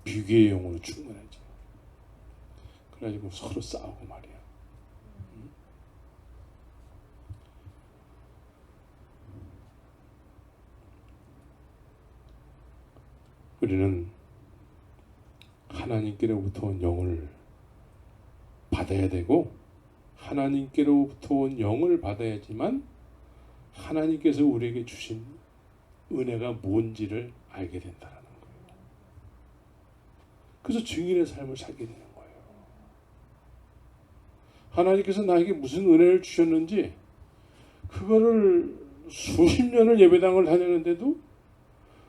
비교의 영으로 충만해져. 그래가지고 서로 싸우고 말이야. 우리는 하나님께로부터 온 영을 받아야 되고 하나님께로부터 온 영을 받아야지만 하나님께서 우리에게 주신 은혜가 뭔지를 알게 된다는 거예요. 그래서 증인의 삶을 살게 되는 거예요. 하나님께서 나에게 무슨 은혜를 주셨는지 그거를 수십 년을 예배당을 다녔는데도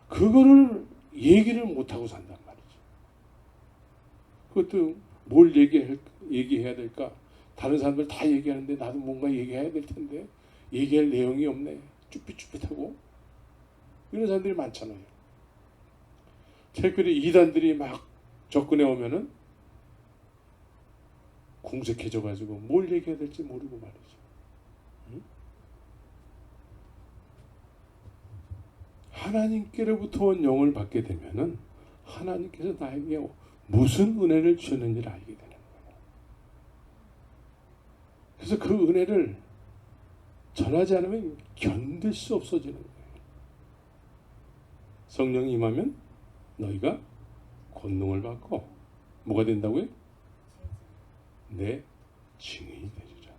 그거를 얘기를 못하고 산단 말이죠. 그것도 뭘 얘기해야 될까? 다른 사람들 다 얘기하는데 나도 뭔가 얘기해야 될 텐데 얘기할 내용이 없네. 쭈삣쭈삣하고 이런 사람들이 많잖아요. 특별히 이단들이 막 접근해 오면은 궁색해져 가지고 뭘 얘기해야 될지 모르고 말이죠. 응? 하나님께로부터 온 영을 받게 되면은 하나님께서 나에게 무슨 은혜를 주셨는지를 알게 되는 거예요. 그래서 그 은혜를 전하지 않으면 견딜 수 없어지는 거예요. 성령이 임하면 너희가 권능을 받고 뭐가 된다고요? 내 증인이 되리라.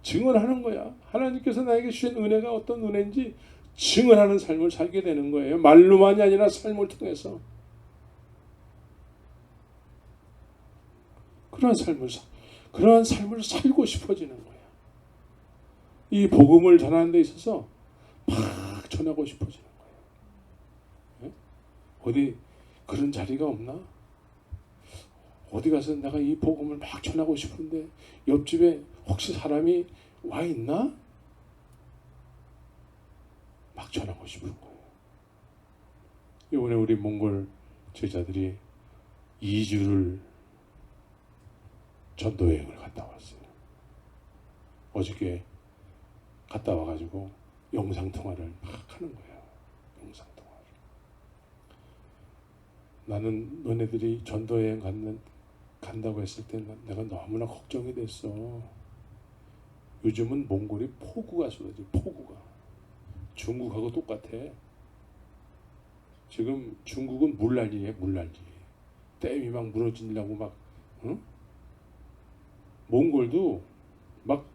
증언하는 거야. 하나님께서 나에게 주신 은혜가 어떤 은혜인지 증언하는 삶을 살게 되는 거예요. 말로만이 아니라 삶을 통해서. 그러한 삶을 살고 싶어지는 거야. 이 복음을 전하는 데 있어서 막 전하고 싶어지는 거예요. 어디 그런 자리가 없나? 어디 가서 내가 이 복음을 막 전하고 싶은데 옆집에 혹시 사람이 와 있나? 막 전하고 싶은 거예요. 이번에 우리 몽골 제자들이 2주를 전도 여행을 갔다 왔어요. 어저께 갔다 와가지고 영상통화를 막 하는 거예요. 영상통화를. 나는 너네들이 전도 여행 간다고 했을 때 내가 너무나 걱정이 됐어. 요즘은 몽골이 폭우가 쏟아져. 폭우가. 중국하고 똑같아. 지금 중국은 물난리에 물난리. 댐이 막 무너지려고 막 응? 몽골도 막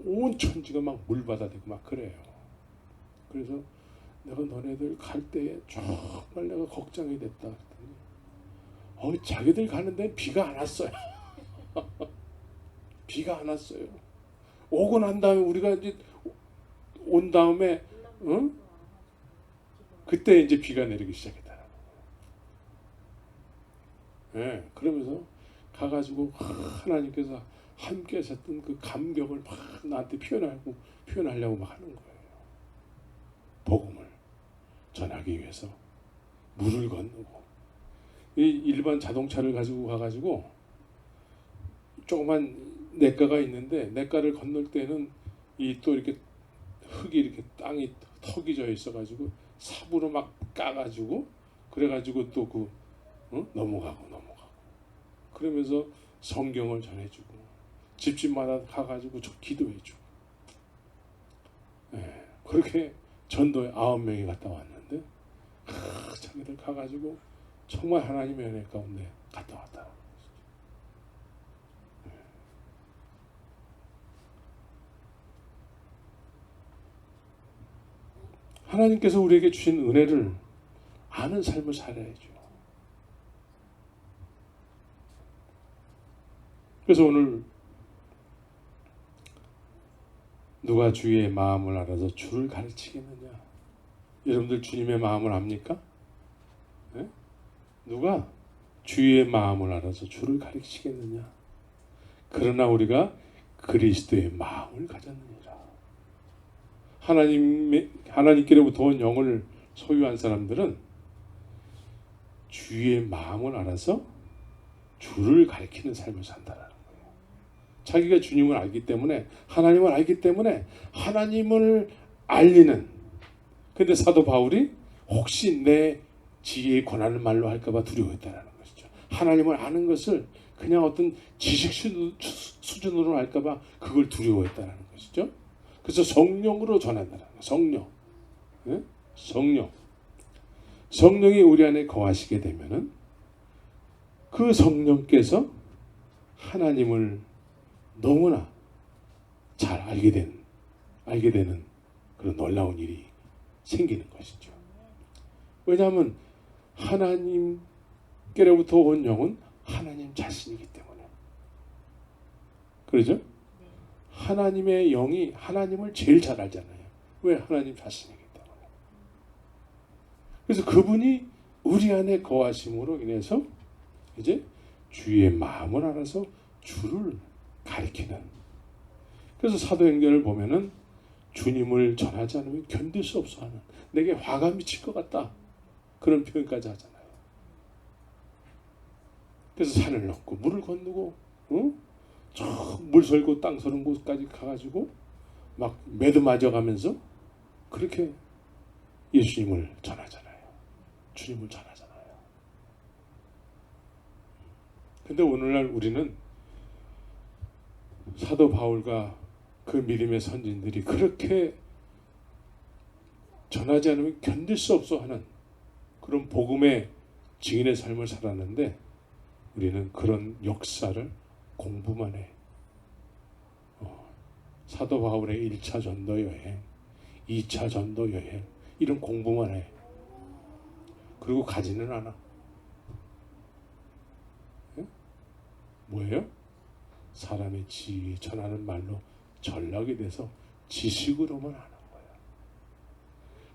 온 천지가 막 물바다 되고 막 그래요. 그래서 내가 너네들 갈 때에 정말 내가 걱정이 됐다. 그랬더니 자기들 가는데 비가 안 왔어요. 비가 안 왔어요. 오고 난 다음에 우리가 이제 온 다음에 응? 그때 이제 비가 내리기 시작했다. 네, 그러면서 가가지고 하나님께서 함께 하셨던 그 감격을 막 나한테 표현하려고 막 하는 거예요. 복음을 전하기 위해서 물을 건너고 이 일반 자동차를 가지고 가가지고 조그만 냇가가 있는데 냇가를 건널 때는 이 또 이렇게 흙이 이렇게 땅이 턱이 져 있어가지고 삽으로 막 까가지고 그래가지고 또 그 넘어가고 그러면서 성경을 전해주고 집집마다 가가지고 저 기도해주고 네, 그렇게 전도에 9명이 갔다 왔는데 자기들 가가지고 정말 하나님의 은혜 가운데 갔다 왔다. 네. 하나님께서 우리에게 주신 은혜를 아는 삶을 살아야죠. 그래서 오늘 누가 주의 마음을 알아서 주를 가르치겠느냐? 여러분들 주님의 마음을 압니까? 네? 누가 주의 마음을 알아서 주를 가르치겠느냐? 그러나 우리가 그리스도의 마음을 가졌느니라. 하나님께로부터 온 영을 소유한 사람들은 주의 마음을 알아서 주를 가리키는 삶을 산다라는 거예요. 자기가 주님을 알기 때문에, 하나님을 알기 때문에 하나님을 알리는. 근데 사도 바울이 혹시 내 지혜의 권한을 말로 할까봐 두려워했다라는 것이죠. 하나님을 아는 것을 그냥 어떤 지식 수준으로 할까봐 그걸 두려워했다라는 것이죠. 그래서 성령으로 전한다는 거예요. 성령. 네? 성령. 성령이 우리 안에 거하시게 되면은 그 성령께서 하나님을 너무나 잘 알게 되는 그런 놀라운 일이 생기는 것이죠. 왜냐하면 하나님께로부터 온 영은 하나님 자신이기 때문에. 그러죠? 하나님의 영이 하나님을 제일 잘 알잖아요. 왜? 하나님 자신이기 때문에. 그래서 그분이 우리 안에 거하심으로 인해서 이제 주의 마음을 알아서 주를 가리키는. 그래서 사도행전을 보면은 주님을 전하지 않으면 견딜 수 없어 하는, 내게 화가 미칠 것 같다, 그런 표현까지 하잖아요. 그래서 산을 넘고 물을 건너고 저 물 설고 땅 서는 곳까지 가가지고 막 매도 맞아가면서 그렇게 예수님을 전하잖아요. 주님을 전하잖아요. 근데 오늘날 우리는 사도 바울과 그 믿음의 선진들이 그렇게 전하지 않으면 견딜 수 없어 하는 그런 복음의 증인의 삶을 살았는데, 우리는 그런 역사를 공부만 해. 사도 바울의 1차 전도 여행, 2차 전도 여행, 이런 공부만 해. 그리고 가지는 않아. 예? 뭐예요? 사람의 지혜 전하는 말로 전락이 돼서 지식으로만 하는 거예요.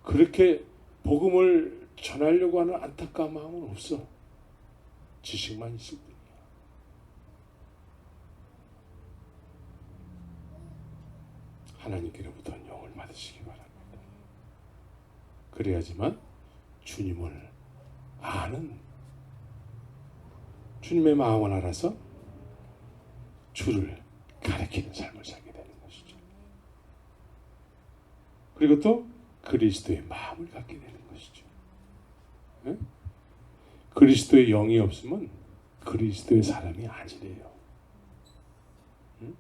그렇게 복음을 전하려고 하는 안타까운 마음은 없어. 지식만 있을 뿐이야. 하나님께로부터 영을 받으시기 바랍니다. 그래야지만 주님을 아는, 주님의 마음을 알아서 주를 가리키는 삶을 살게 되는 것이죠. 그리고 또 그리스도의 마음을 갖게 되는 것이죠. 네? 그리스도의 영이 없으면 그리스도의 사람이 아니래요. 응?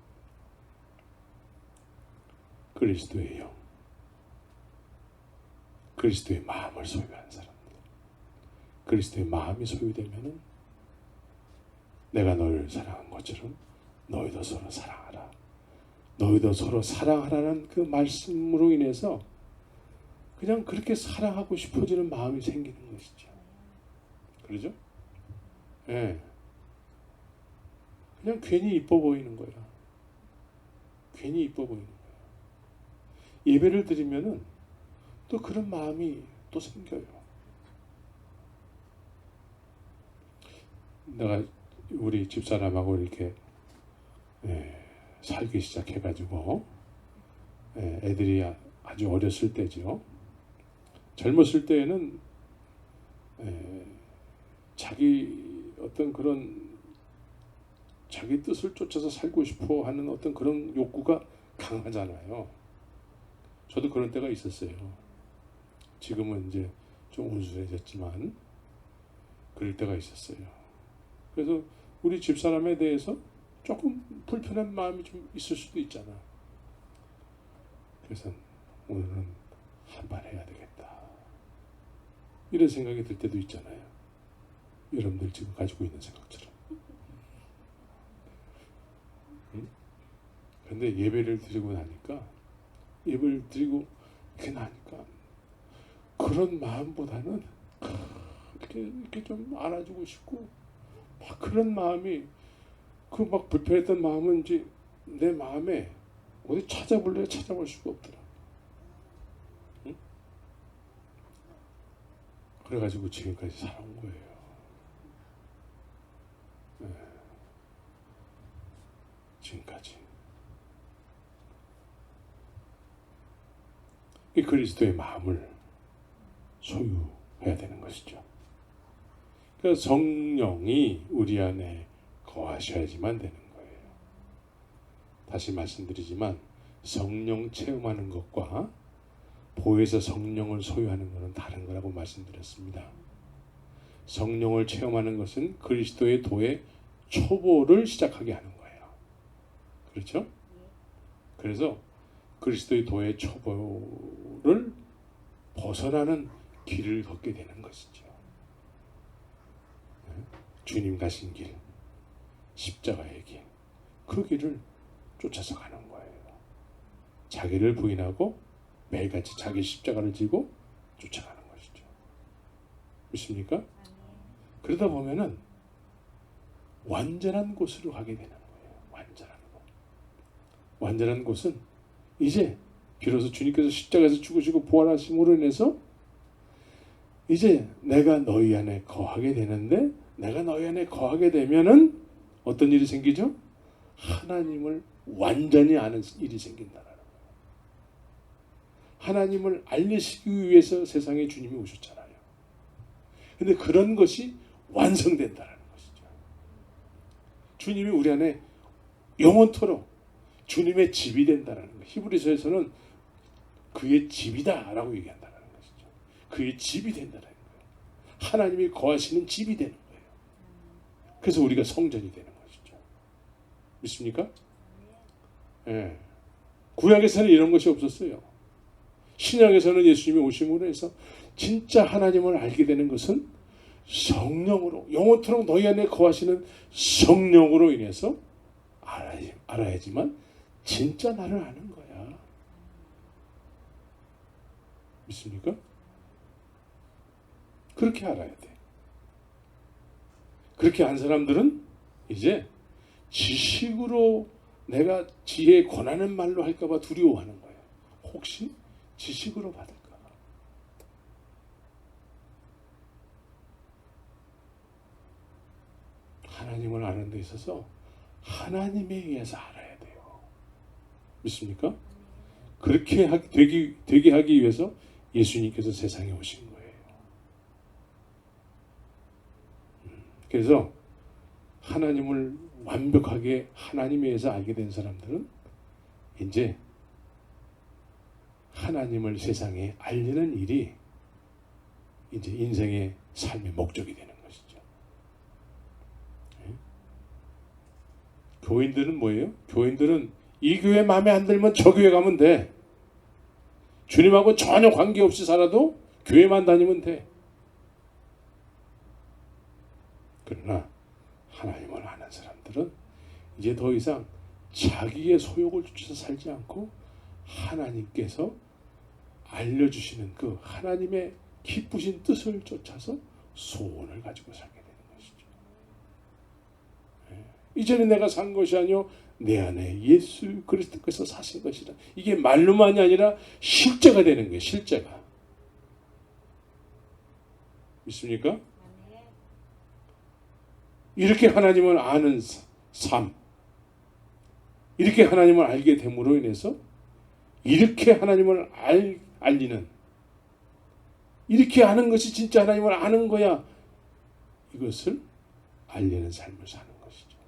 그리스도의 영, 그리스도의 마음을 소유한 사람들. 그리스도의 마음이 소유되면은 내가 너를 사랑한 것처럼 너희도 서로 사랑하라. 너희도 서로 사랑하라는 그 말씀으로 인해서 그냥 그렇게 사랑하고 싶어지는 마음이 생기는 것이죠. 그러죠? 예. 네. 그냥 괜히 이뻐 보이는 거야. 괜히 이뻐 보이는 거야. 예배를 드리면은 또 그런 마음이 또 생겨요. 내가 우리 집사람하고 이렇게 살기 시작해가지고 애들이 아주 어렸을 때죠. 젊었을 때에는 자기 어떤 그런 자기 뜻을 쫓아서 살고 싶어 하는 어떤 그런 욕구가 강하잖아요. 저도 그런 때가 있었어요. 지금은 이제 좀 온순해졌지만 그럴 때가 있었어요. 그래서 우리 집사람에 대해서 조금 불편한 마음이 좀 있을 수도 있잖아. 그래서 오늘은 한발 해야 되겠다, 이런 생각이 들 때도 있잖아요. 여러분들 지금 가지고 있는 생각처럼. 그런데 예배를 드리고 나니까, 예배를 드리고 이렇게 나니까 그런 마음보다는 이렇게 좀 안아주고 싶고 막 그런 마음이 그 막 불편했던 마음은 이제 내 마음에 어디 찾아볼 수가 없더라. 응? 그래가지고 지금까지 살아온 거예요. 네. 지금까지. 이 그리스도의 마음을 소유해야 되는 것이죠. 그래서 성령이 우리 안에 거하셔야지만 되는 거예요. 다시 말씀드리지만 성령 체험하는 것과 보혜사 성령을 소유하는 것은 다른 거라고 말씀드렸습니다. 성령을 체험하는 것은 그리스도의 도의 초보를 시작하게 하는 거예요. 그렇죠? 그래서 그리스도의 도의 초보를 벗어나는 길을 걷게 되는 것이죠. 주님 가신 길, 십자가의 길, 그 길을 쫓아서 가는 거예요. 자기를 부인하고 매일같이 자기 십자가를 지고 쫓아가는 것이죠. 믿습니까? 그러다 보면은 완전한 곳으로 가게 되는 거예요. 완전한 곳. 완전한 곳은 이제 비로소 주님께서 십자가에서 죽으시고 부활하심으로 인해서 이제 내가 너희 안에 거하게 되는데, 내가 너희 안에 거하게 되면은 어떤 일이 생기죠? 하나님을 완전히 아는 일이 생긴다는 거예요. 하나님을 알리시기 위해서 세상에 주님이 오셨잖아요. 근데 그런 것이 완성된다는 것이죠. 주님이 우리 안에 영원토록 주님의 집이 된다는 거예요. 히브리서에서는 그의 집이다라고 얘기한다는 것이죠. 그의 집이 된다는 거예요. 하나님이 거하시는 집이 되는 거예요. 그래서 우리가 성전이 되는 것이죠. 믿습니까? 예. 구약에서는 이런 것이 없었어요. 신약에서는 예수님이 오심으로 해서 진짜 하나님을 알게 되는 것은 성령으로, 영원토록 너희 안에 거하시는 성령으로 인해서 알아야지만 진짜 나를 아는 거야. 믿습니까? 그렇게 알아야 돼. 그렇게 안 사람들은 이제 지식으로 내가 지혜에 권하는 말로 할까봐 두려워하는 거예요. 혹시 지식으로 받을까? 하나님을 아는 데 있어서 하나님에 의해서 알아야 돼요. 믿습니까? 그렇게 되게 하기 위해서 예수님께서 세상에 오신 거예요. 그래서 하나님을 완벽하게 하나님에 의해서 알게 된 사람들은 이제 하나님을 세상에 알리는 일이 이제 인생의 삶의 목적이 되는 것이죠. 교인들은 뭐예요? 교인들은 이 교회 마음에 안 들면 저 교회 가면 돼. 주님하고 전혀 관계없이 살아도 교회만 다니면 돼. 그러나 하나님을 아는 사람들은 이제 더 이상 자기의 소욕을 쫓아서 살지 않고 하나님께서 알려주시는 그 하나님의 기쁘신 뜻을 쫓아서 소원을 가지고 살게 되는 것이죠. 이제는 내가 산 것이 아니요 내 안에 예수 그리스도께서 사신 것이라. 이게 말로만이 아니라 실제가 되는 거예요. 실제가. 믿습니까? 이렇게 하나님을 아는 삶, 이렇게 하나님을 알게 됨으로 인해서 이렇게 하나님을 알리는, 이렇게 아는 것이 진짜 하나님을 아는 거야. 이것을 알리는 삶을 사는 것이죠.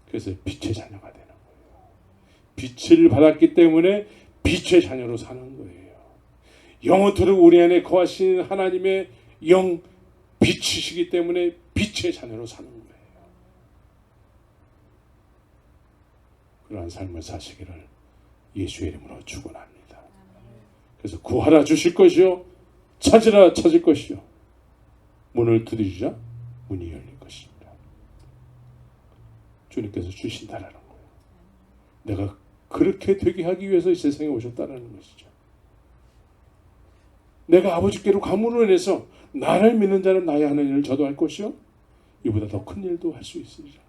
그래서 빛의 자녀가 되는 거예요. 빛을 받았기 때문에 빛의 자녀로 사는 거예요. 영원토록 우리 안에 거하신 하나님의 영 빛이시기 때문에 빛의 자녀로 사는 거예요. 그러한 삶을 사시기를 예수의 이름으로 축원합니다. 그래서 구하라 주실 것이요 찾으라 찾을 것이요 문을 두드리자 문이 열릴 것입니다. 주님께서 주신다라는 거예요. 내가 그렇게 되게 하기 위해서 이 세상에 오셨다는 것이죠. 내가 아버지께로 감으로 인해서 나를 믿는 자는 나의 하나님을 저도 할 것이요 이보다 더 큰 일도 할 수 있으리라.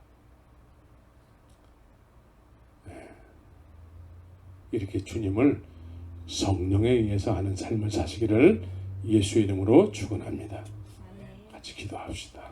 이렇게 주님을 성령에 의해서 하는 삶을 사시기를 예수의 이름으로 축원합니다. 같이 기도합시다.